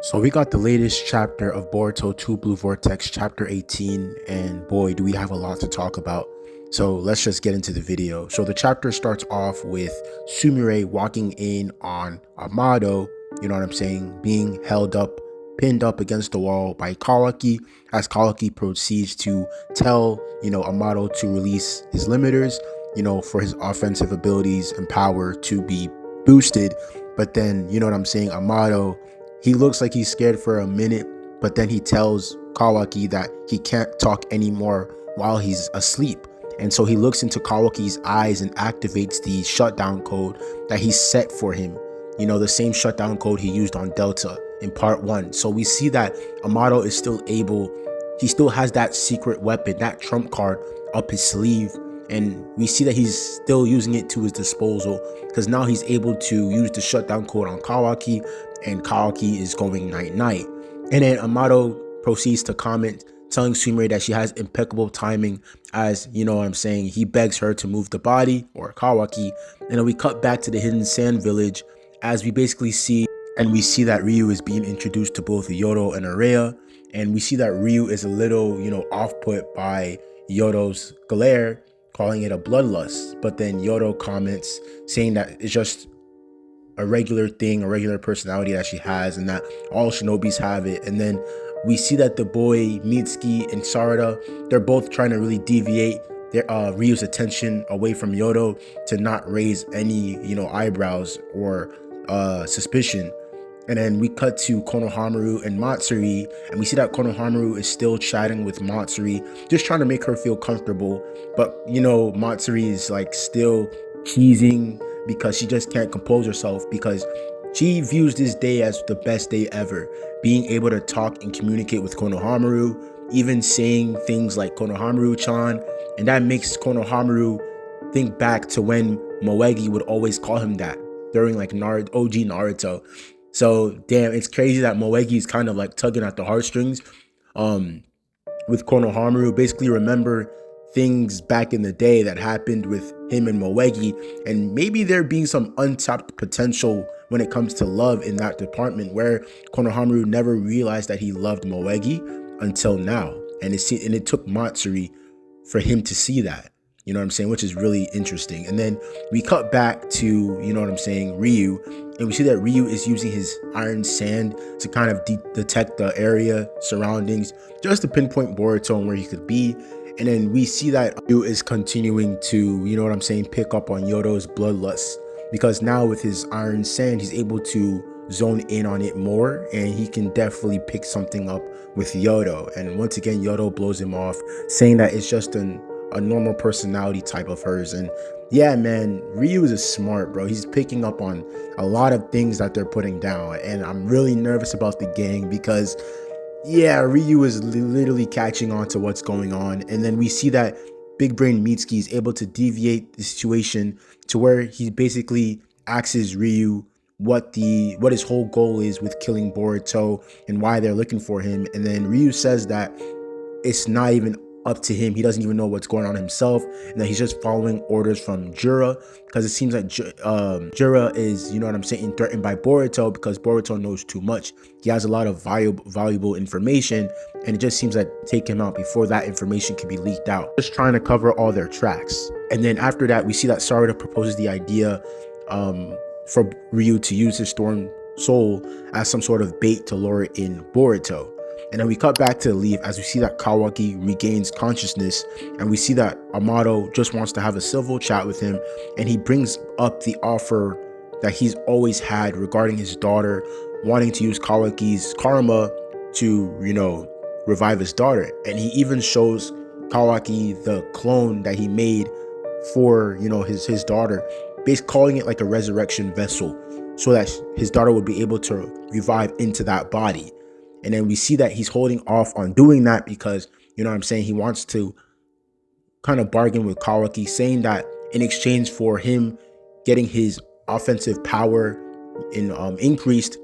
So we got the latest chapter of Boruto 2 Blue Vortex, chapter 18, and boy, do we have a lot to talk about. So let's just get into the video. So the chapter starts off with Sumire walking in on Amato, you know what I'm saying, being held up, pinned up against the wall by Kawaki, as Kawaki proceeds to tell, Amato to release his limiters, for his offensive abilities and power to be boosted. But then, you know what I'm saying, Amato, he looks like he's scared for a minute, but then he tells Kawaki that he can't talk anymore while he's asleep. And so he looks into Kawaki's eyes and activates the shutdown code that he set for him. The same shutdown code he used on Delta in part 1. So we see that Amato is still able, he still has that secret weapon, that trump card up his sleeve. And we see that he's still using it to his disposal because now he's able to use the shutdown code on Kawaki, and Kawaki is going night-night. And then Amato proceeds to comment, telling Sumire that she has impeccable timing, as, you know what I'm saying, he begs her to move the body, or Kawaki. And then we cut back to the Hidden Sand Village, as we basically see, and we see that Ryu is being introduced to both Yodo and Areya. And we see that Ryu is a little, off-put by Yodo's glare, calling it a bloodlust. But then Yodo comments saying that it's just a regular thing, a regular personality that she has, and that all shinobis have it. And then we see that the boy Mitsuki and Sarada, they're both trying to really deviate their Ryu's attention away from Yodo to not raise any, eyebrows or suspicion. And then we cut to Konohamaru and Matsuri, and we see that Konohamaru is still chatting with Matsuri, just trying to make her feel comfortable. But, Matsuri is like still teasing because she just can't compose herself, because she views this day as the best day ever. Being able to talk and communicate with Konohamaru, even saying things like Konohamaru-chan, and that makes Konohamaru think back to when Moegi would always call him that during like OG Naruto. So damn, it's crazy that Moegi is kind of like tugging at the heartstrings with Konohamaru. Basically remember things back in the day that happened with him and Moegi, and maybe there being some untapped potential when it comes to love in that department, where Konohamaru never realized that he loved Moegi until now. And it took Matsuri for him to see that. You know what I'm saying? Which is really interesting. And then we cut back to, Ryu. And we see that Ryu is using his iron sand to kind of detect the area surroundings, just to pinpoint Boruto and where he could be. And then we see that Ryu is continuing to, pick up on Yodo's bloodlust. Because now with his iron sand, he's able to zone in on it more, and he can definitely pick something up with Yodo. And once again, Yodo blows him off, saying that it's just a normal personality type of hers. And yeah, man, Ryu is smart, bro. He's picking up on a lot of things that they're putting down, and I'm really nervous about the gang because, yeah, Ryu is literally catching on to what's going on. And then we see that Big Brain Mitsuki is able to deviate the situation to where he basically asks Ryu what his whole goal is with killing Boruto and why they're looking for him. And then Ryu says that it's not even up to him. He doesn't even know what's going on himself, and that he's just following orders from Jura, because it seems like Jura is, threatened by Boruto, because Boruto knows too much. He has a lot of valuable information, and it just seems like take him out before that information can be leaked out. Just trying to cover all their tracks. And then after that, we see that Sarada proposes the idea for Ryu to use his Storm Soul as some sort of bait to lure in Boruto. And then we cut back to the leaf as we see that Kawaki regains consciousness, and we see that Amato just wants to have a civil chat with him, and he brings up the offer that he's always had regarding his daughter, wanting to use Kawaki's karma to, revive his daughter. And he even shows Kawaki the clone that he made for, his daughter, basically calling it like a resurrection vessel, so that his daughter would be able to revive into that body. And then we see that he's holding off on doing that because, he wants to kind of bargain with Kawaki, saying that in exchange for him getting his offensive power increased,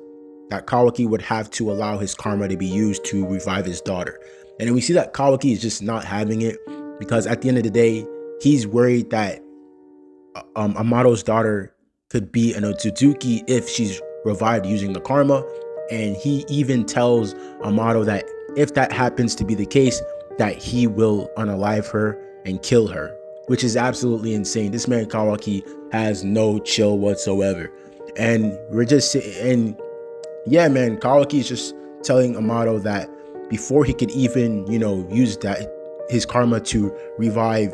that Kawaki would have to allow his karma to be used to revive his daughter. And then we see that Kawaki is just not having it, because at the end of the day, he's worried that Amato's daughter could be an Otsutsuki if she's revived using the karma, And he even tells Amato that if that happens to be the case, that he will unalive her and kill her, which is absolutely insane. This man Kawaki has no chill whatsoever. And we're just and yeah, man, Kawaki is just telling Amato that before he could even, use that his karma to revive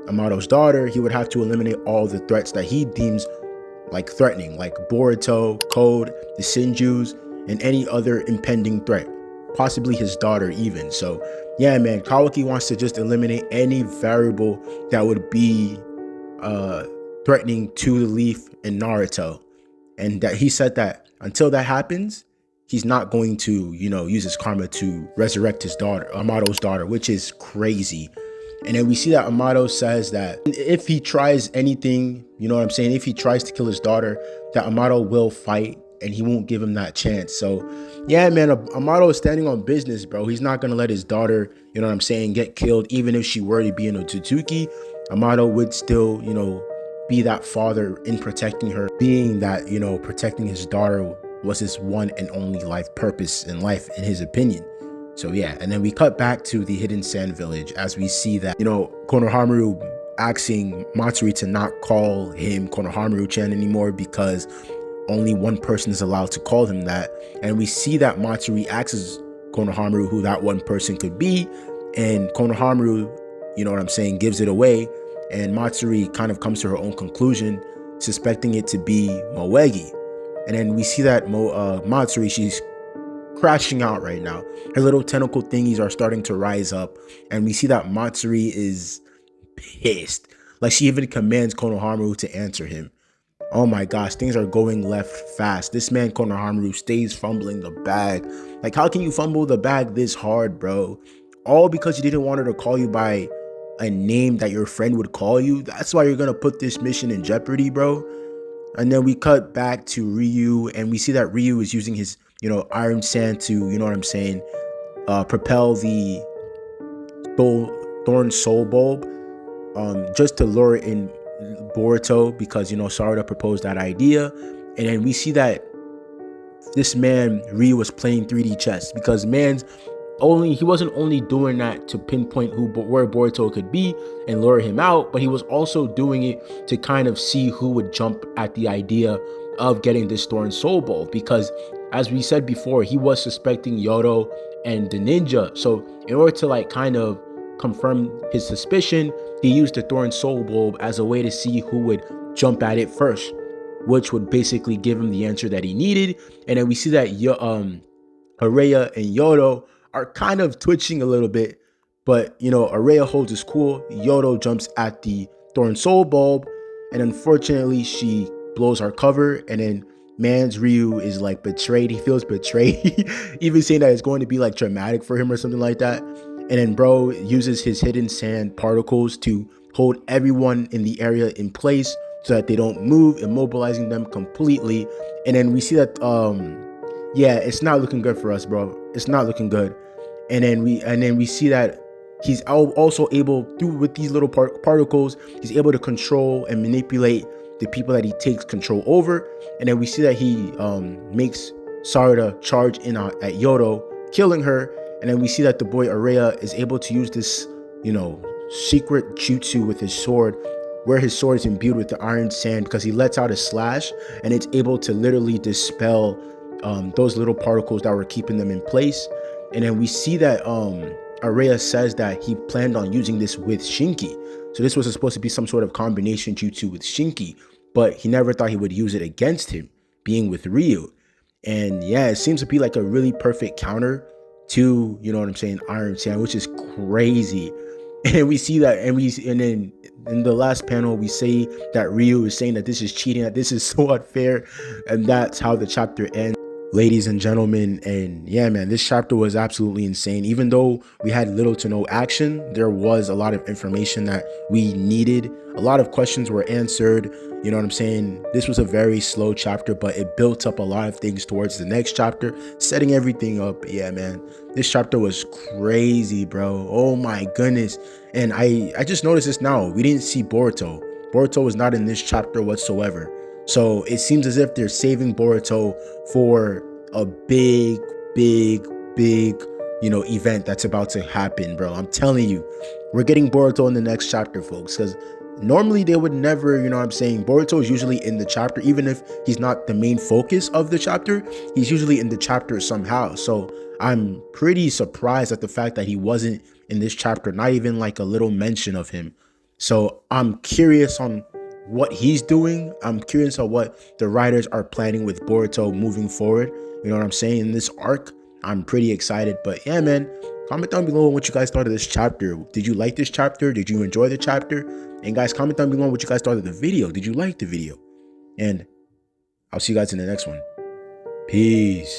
Amato's daughter, he would have to eliminate all the threats that he deems like threatening, like Boruto, Code, the Sinjus, and any other impending threat, possibly his daughter even. So yeah, man, Kawaki wants to just eliminate any variable that would be threatening to the Leaf and Naruto. And that he said that until that happens, he's not going to, use his karma to resurrect his daughter, Amato's daughter, which is crazy. And then we see that Amato says that if he tries anything, if he tries to kill his daughter, that Amato will fight and he won't give him that chance. So yeah, man, Amato is standing on business, bro. He's not going to let his daughter, get killed. Even if she were to be in a Tsutsuki, Amato would still, be that father in protecting her, being that, protecting his daughter was his one and only life purpose in life, in his opinion. So yeah, and then we cut back to the Hidden Sand Village as we see that, Konohamaru asking Matsuri to not call him Konohamaru-chan anymore because only one person is allowed to call him that. And we see that Matsuri asks Konohamaru who that one person could be, and Konohamaru, gives it away. And Matsuri kind of comes to her own conclusion, suspecting it to be Moegi. And then we see that Matsuri, she's crashing out right now. Her little tentacle thingies are starting to rise up. And we see that Matsuri is pissed. Like, she even commands Konohamaru to answer him. Oh my gosh, things are going left fast. This man Konohamaru stays fumbling the bag. Like, how can you fumble the bag this hard, bro? All because you didn't want her to call you by a name that your friend would call you? That's why you're gonna put this mission in jeopardy, bro? And then we cut back to Ryu, and we see that Ryu is using his, iron sand to, propel the thorn soul bulb, just to lure in Boruto, because, Sarada proposed that idea. And then we see that this man, Ryu, was playing 3D chess, because he wasn't only doing that to pinpoint where Boruto could be and lure him out, but he was also doing it to kind of see who would jump at the idea of getting this Thorn Soul Bulb, because as we said before, he was suspecting Yodo and the ninja. So in order to kind of confirm his suspicion, he used the Thorn Soul Bulb as a way to see who would jump at it first, which would basically give him the answer that he needed. And then we see that Haraya and Yodo are kind of twitching a little bit, but Araya holds his cool. Yodo jumps at the Thorn Soul Bulb, and unfortunately she blows our cover. And then man's Ryu is betrayed. He feels betrayed, even saying that it's going to be traumatic for him or something like that. And then bro uses his hidden sand particles to hold everyone in the area in place so that they don't move, immobilizing them completely. And then we see that yeah, it's not looking good for us, bro. It's not looking good. And then we see that he's also able, with these little particles, he's able to control and manipulate the people that he takes control over. And then we see that he makes Sarada charge in at Yodo, killing her. And then we see that the boy Araya is able to use this, secret jutsu with his sword, where his sword is imbued with the iron sand, because he lets out a slash and it's able to literally dispel those little particles that were keeping them in place. And then we see that Araya says that he planned on using this with Shinki. So this was supposed to be some sort of combination jutsu with Shinki, but he never thought he would use it against him, being with Ryu. And yeah, it seems to be a really perfect counter to, Iron Sand, which is crazy. And we see that, and then in the last panel, we say that Ryu is saying that this is cheating, that this is so unfair, and that's how the chapter ends, ladies and gentlemen. And yeah, man, this chapter was absolutely insane. Even though we had little to no action, there was a lot of information that we needed. A lot of questions were answered. This was a very slow chapter, but it built up a lot of things towards the next chapter, setting everything up. Yeah, man, this chapter was crazy, bro. Oh my goodness. And I just noticed this now. We didn't see Boruto. Boruto was not in this chapter whatsoever. So it seems as if they're saving Boruto for a big, big, big, event that's about to happen, bro. I'm telling you, we're getting Boruto in the next chapter, folks, because normally they would never, what I'm saying, Boruto is usually in the chapter, even if he's not the main focus of the chapter, he's usually in the chapter somehow. So I'm pretty surprised at the fact that he wasn't in this chapter, not even like a little mention of him. So I'm curious on what he's doing. I'm curious on what the writers are planning with Boruto moving forward. You know what I'm saying? In this arc, I'm pretty excited. But yeah, man, comment down below what you guys thought of this chapter. Did you like this chapter? Did you enjoy the chapter? And guys, comment down below what you guys thought of the video. Did you like the video? And I'll see you guys in the next one. Peace.